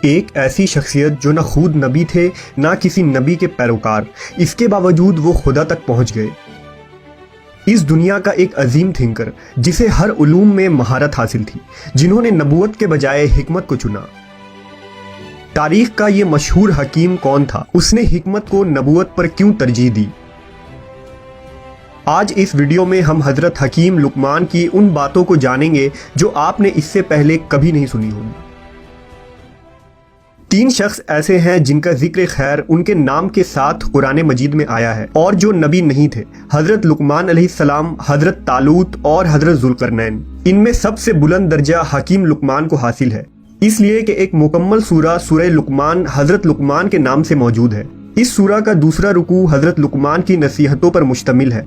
ایک ایسی شخصیت جو نہ خود نبی تھے نہ کسی نبی کے پیروکار، اس کے باوجود وہ خدا تک پہنچ گئے۔ اس دنیا کا ایک عظیم تھنکر جسے ہر علوم میں مہارت حاصل تھی، جنہوں نے نبوت کے بجائے حکمت کو چنا۔ تاریخ کا یہ مشہور حکیم کون تھا؟ اس نے حکمت کو نبوت پر کیوں ترجیح دی؟ آج اس ویڈیو میں ہم حضرت حکیم لقمان کی ان باتوں کو جانیں گے جو آپ نے اس سے پہلے کبھی نہیں سنی ہوگی۔ 3 شخص ایسے ہیں جن کا ذکر خیر ان کے نام کے ساتھ قرآن مجید میں آیا ہے اور جو نبی نہیں تھے، حضرت لقمان علیہ السلام، حضرت طالوت اور حضرت ذوالقرنین۔ ان میں سب سے بلند درجہ حکیم لقمان کو حاصل ہے، اس لیے کہ ایک مکمل سورہ سورہ لقمان حضرت لقمان کے نام سے موجود ہے۔ اس سورہ کا دوسرا رکوع حضرت لقمان کی نصیحتوں پر مشتمل ہے۔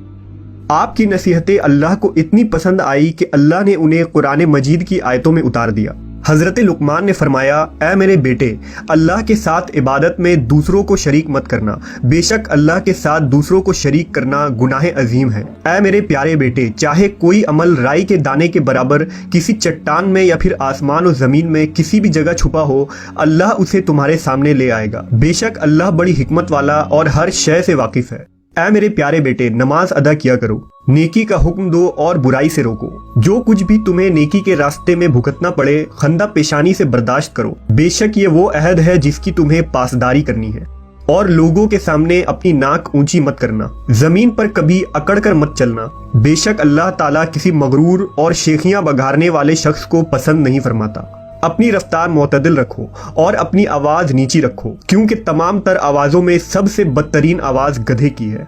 آپ کی نصیحتیں اللہ کو اتنی پسند آئی کہ اللہ نے انہیں قرآن مجید کی آیتوں میں اتار دیا۔ حضرت لقمان نے فرمایا، اے میرے بیٹے، اللہ کے ساتھ عبادت میں دوسروں کو شریک مت کرنا، بے شک اللہ کے ساتھ دوسروں کو شریک کرنا گناہ عظیم ہے۔ اے میرے پیارے بیٹے، چاہے کوئی عمل رائی کے دانے کے برابر کسی چٹان میں یا پھر آسمان و زمین میں کسی بھی جگہ چھپا ہو، اللہ اسے تمہارے سامنے لے آئے گا، بے شک اللہ بڑی حکمت والا اور ہر شے سے واقف ہے۔ اے میرے پیارے بیٹے، نماز ادا کیا کرو، نیکی کا حکم دو اور برائی سے روکو۔ جو کچھ بھی تمہیں نیکی کے راستے میں بھگتنا پڑے، خندہ پیشانی سے برداشت کرو، بے شک یہ وہ عہد ہے جس کی تمہیں پاسداری کرنی ہے۔ اور لوگوں کے سامنے اپنی ناک اونچی مت کرنا، زمین پر کبھی اکڑ کر مت چلنا، بے شک اللہ تعالیٰ کسی مغرور اور شیخیاں بگھارنے والے شخص کو پسند نہیں فرماتا۔ اپنی رفتار معتدل رکھو اور اپنی آواز نیچی رکھو، کیونکہ تمام تر آوازوں میں سب سے بدترین آواز گدھے کی ہے۔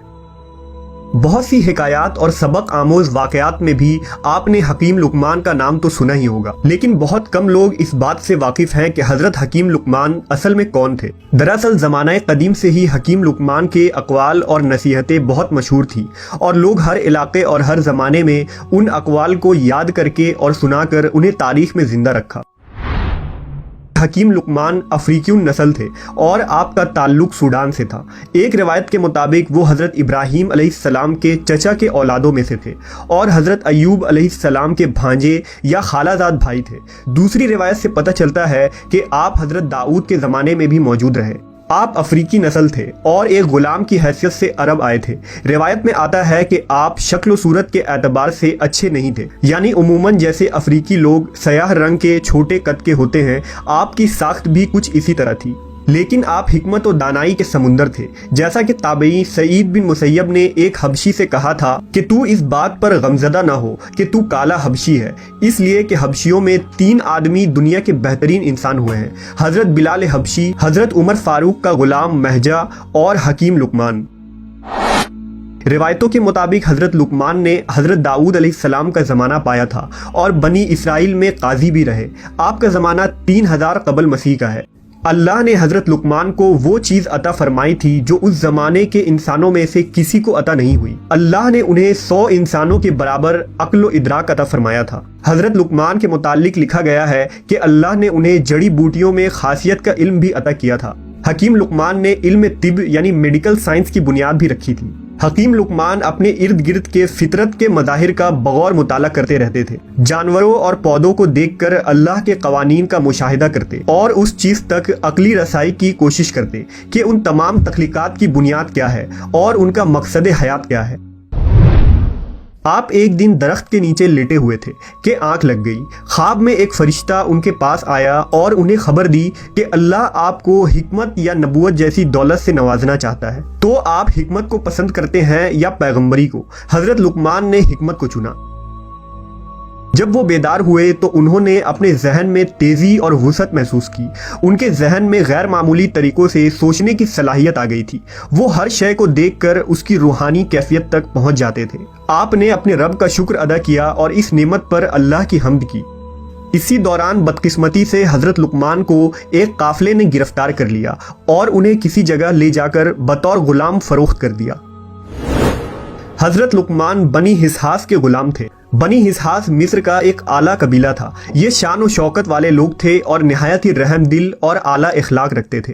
بہت سی حکایات اور سبق آموز واقعات میں بھی آپ نے حکیم لقمان کا نام تو سنا ہی ہوگا، لیکن بہت کم لوگ اس بات سے واقف ہیں کہ حضرت حکیم لقمان اصل میں کون تھے۔ دراصل زمانہ قدیم سے ہی حکیم لقمان کے اقوال اور نصیحتیں بہت مشہور تھی، اور لوگ ہر علاقے اور ہر زمانے میں ان اقوال کو یاد کر کے اور سنا کر انہیں تاریخ میں زندہ رکھا۔ حکیم لقمان افریقی نسل تھے اور آپ کا تعلق سوڈان سے تھا۔ ایک روایت کے مطابق وہ حضرت ابراہیم علیہ السلام کے چچا کے اولادوں میں سے تھے اور حضرت ایوب علیہ السلام کے بھانجے یا خالہ زاد بھائی تھے۔ دوسری روایت سے پتہ چلتا ہے کہ آپ حضرت داؤد کے زمانے میں بھی موجود رہے۔ آپ افریقی نسل تھے اور ایک غلام کی حیثیت سے عرب آئے تھے۔ روایت میں آتا ہے کہ آپ شکل و صورت کے اعتبار سے اچھے نہیں تھے، یعنی عموماً جیسے افریقی لوگ سیاہ رنگ کے چھوٹے قد کے ہوتے ہیں، آپ کی ساخت بھی کچھ اسی طرح تھی۔ لیکن آپ حکمت و دانائی کے سمندر تھے، جیسا کہ تابعی سعید بن مسیب نے ایک حبشی سے کہا تھا کہ تو اس بات پر غمزدہ نہ ہو کہ تو کالا حبشی ہے، اس لیے کہ حبشیوں میں 3 آدمی دنیا کے بہترین انسان ہوئے ہیں، حضرت بلال حبشی، حضرت عمر فاروق کا غلام مہجہ اور حکیم لقمان۔ روایتوں کے مطابق حضرت لقمان نے حضرت داؤد علیہ السلام کا زمانہ پایا تھا اور بنی اسرائیل میں قاضی بھی رہے۔ آپ کا زمانہ 3000 قبل مسیح کا ہے۔ اللہ نے حضرت لقمان کو وہ چیز عطا فرمائی تھی جو اس زمانے کے انسانوں میں سے کسی کو عطا نہیں ہوئی۔ اللہ نے انہیں 100 انسانوں کے برابر عقل و ادراک عطا فرمایا تھا۔ حضرت لقمان کے متعلق لکھا گیا ہے کہ اللہ نے انہیں جڑی بوٹیوں میں خاصیت کا علم بھی عطا کیا تھا۔ حکیم لقمان نے علم طب یعنی میڈیکل سائنس کی بنیاد بھی رکھی تھی۔ حکیم لقمان اپنے ارد گرد کے فطرت کے مظاہر کا بغور مطالعہ کرتے رہتے تھے، جانوروں اور پودوں کو دیکھ کر اللہ کے قوانین کا مشاہدہ کرتے اور اس چیز تک عقلی رسائی کی کوشش کرتے کہ ان تمام تخلیقات کی بنیاد کیا ہے اور ان کا مقصد حیات کیا ہے۔ آپ ایک دن درخت کے نیچے لیٹے ہوئے تھے کہ آنکھ لگ گئی۔ خواب میں ایک فرشتہ ان کے پاس آیا اور انہیں خبر دی کہ اللہ آپ کو حکمت یا نبوت جیسی دولت سے نوازنا چاہتا ہے۔ تو آپ حکمت کو پسند کرتے ہیں یا پیغمبری کو؟ حضرت لقمان نے حکمت کو چنا۔ جب وہ بیدار ہوئے تو انہوں نے اپنے ذہن میں تیزی اور وسعت محسوس کی۔ ان کے ذہن میں غیر معمولی طریقوں سے سوچنے کی صلاحیت آ گئی تھی۔ وہ ہر شے کو دیکھ کر اس کی روحانی کیفیت تک پہنچ جاتے تھے۔ آپ نے اپنے رب کا شکر ادا کیا اور اس نعمت پر اللہ کی حمد کی۔ اسی دوران بدقسمتی سے حضرت لقمان کو ایک قافلے نے گرفتار کر لیا اور انہیں کسی جگہ لے جا کر بطور غلام فروخت کر دیا۔ حضرت لقمان بنی حسحاس کے غلام تھے۔ بنی حسحاس مصر کا ایک اعلیٰ قبیلہ تھا۔ یہ شان و شوکت والے لوگ تھے اور نہایت ہی رحم دل اور اعلیٰ اخلاق رکھتے تھے۔